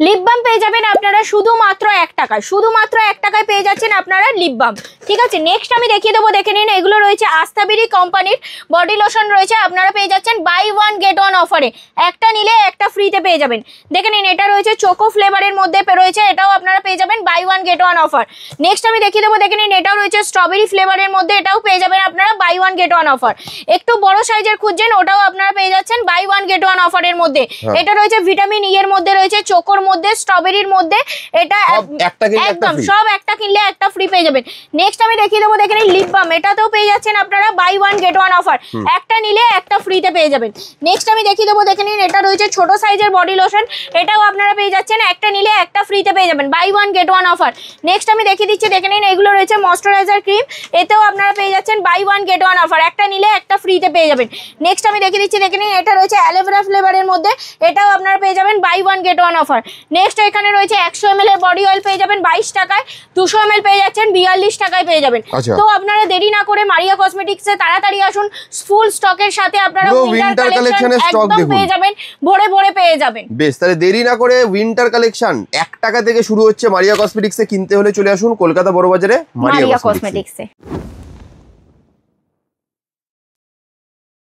Lip balm পেয়ে যাবেন আপনারা শুধুমাত্র 1 টাকায়, শুধুমাত্র 1 টাকায় পেয়ে যাচ্ছেন আপনারা লিপ বাম। ঠিক আছে, নেক্সট আমি দেখিয়ে দেবো, দেখে নিন। এগুলো রয়েছে আস্তাবেরি কোম্পানির বডি লোশন রয়েছে, আপনারা পেয়ে যাচ্ছেন বাই 1 গেট 1 অফারে, একটা নিলে একটা ফ্রিতে পেয়ে যাবেন। দেখে নিন, এটা রয়েছে চোকো ফ্লেভারের মধ্যে রয়েছে, এটাও আপনারা পেয়ে যাবেন বাই 1 গেট 1 অফার। নেক্সট আমি দেখিয়ে দেবো, দেখে নিন, এটাও রয়েছে স্ট্রবেরি ফ্লেভারের মধ্যে, এটাও পেয়ে যাবেন আপনারা বাই 1 গেট 1 অফার। একটু বড় সাইজের খুঁজছেন, ওটাও আপনারা পেয়ে যাচ্ছেন বাই 1 গেট 1 অফারের মধ্যে। এটা রয়েছে ভিটামিন ই এর মধ্যে, রয়েছে চোকোর মধ্যে, স্ট্রবেরির মধ্যে, এটা একদম সব একটা কিনলে একটা ফ্রি পেয়ে যাবেন। নেক্সট আমি দেখিয়ে দেবো, দেখে নিন লিপ বাম, এটাতেও পেয়ে যাচ্ছেন আপনারা বাই 1 গেট 1 অফার, একটা নিলে একটা ফ্রিতে পেয়ে যাবেন। নেক্সট আমি দেখিয়ে দেবো, দেখে নিন, এটা রয়েছে ছোট সাইজের বডি লোশন, এটাও আপনারা পেয়ে যাচ্ছেন একটা নিলে একটা ফ্রিতে পেয়ে যাবেন, বাই 1 গেট 1 অফার। নেক্সট আমি দেখিয়ে দিচ্ছি, দেখে নিন, এগুলো রয়েছে ময়শ্চারাইজার ক্রিম, এতেও আপনারা পেয়ে যাচ্ছেন বাই 1 গেট 1 অফার, একটা নিলে একটা ফ্রিতে পেয়ে যাবেন। নেক্সট আমি দেখিয়ে দিচ্ছি, দেখে নিন, এটা রয়েছে অ্যালোভেরা ফ্লেভারের মধ্যে, এটাও আপনারা পেয়ে যাবেন বাই 1 গেট 1 অফার। নেক্সট এখানে রয়েছে 100 ml এর বডি অয়েল পেয়ে যাবেন 22 টাকায়, 200 ml পেয়ে যাচ্ছেন 42 টাকায় পেয়ে যাবেন। তো আপনারা দেরি না করে মারিয়া কসমেটিক্সে তাড়াতাড়ি আসুন, ফুল স্টকের সাথে আপনারা উইন্টার কালেকশনের স্টক পেয়ে যাবেন, ভরে ভরে পেয়ে যাবেন। বেশ, তাহলে দেরি না করে উইন্টার কালেকশন 1 টাকা থেকে শুরু হচ্ছে মারিয়া কসমেটিক্সে, কিনতে হলে চলে আসুন কলকাতা বড়বাজারে মারিয়া কসমেটিক্সে।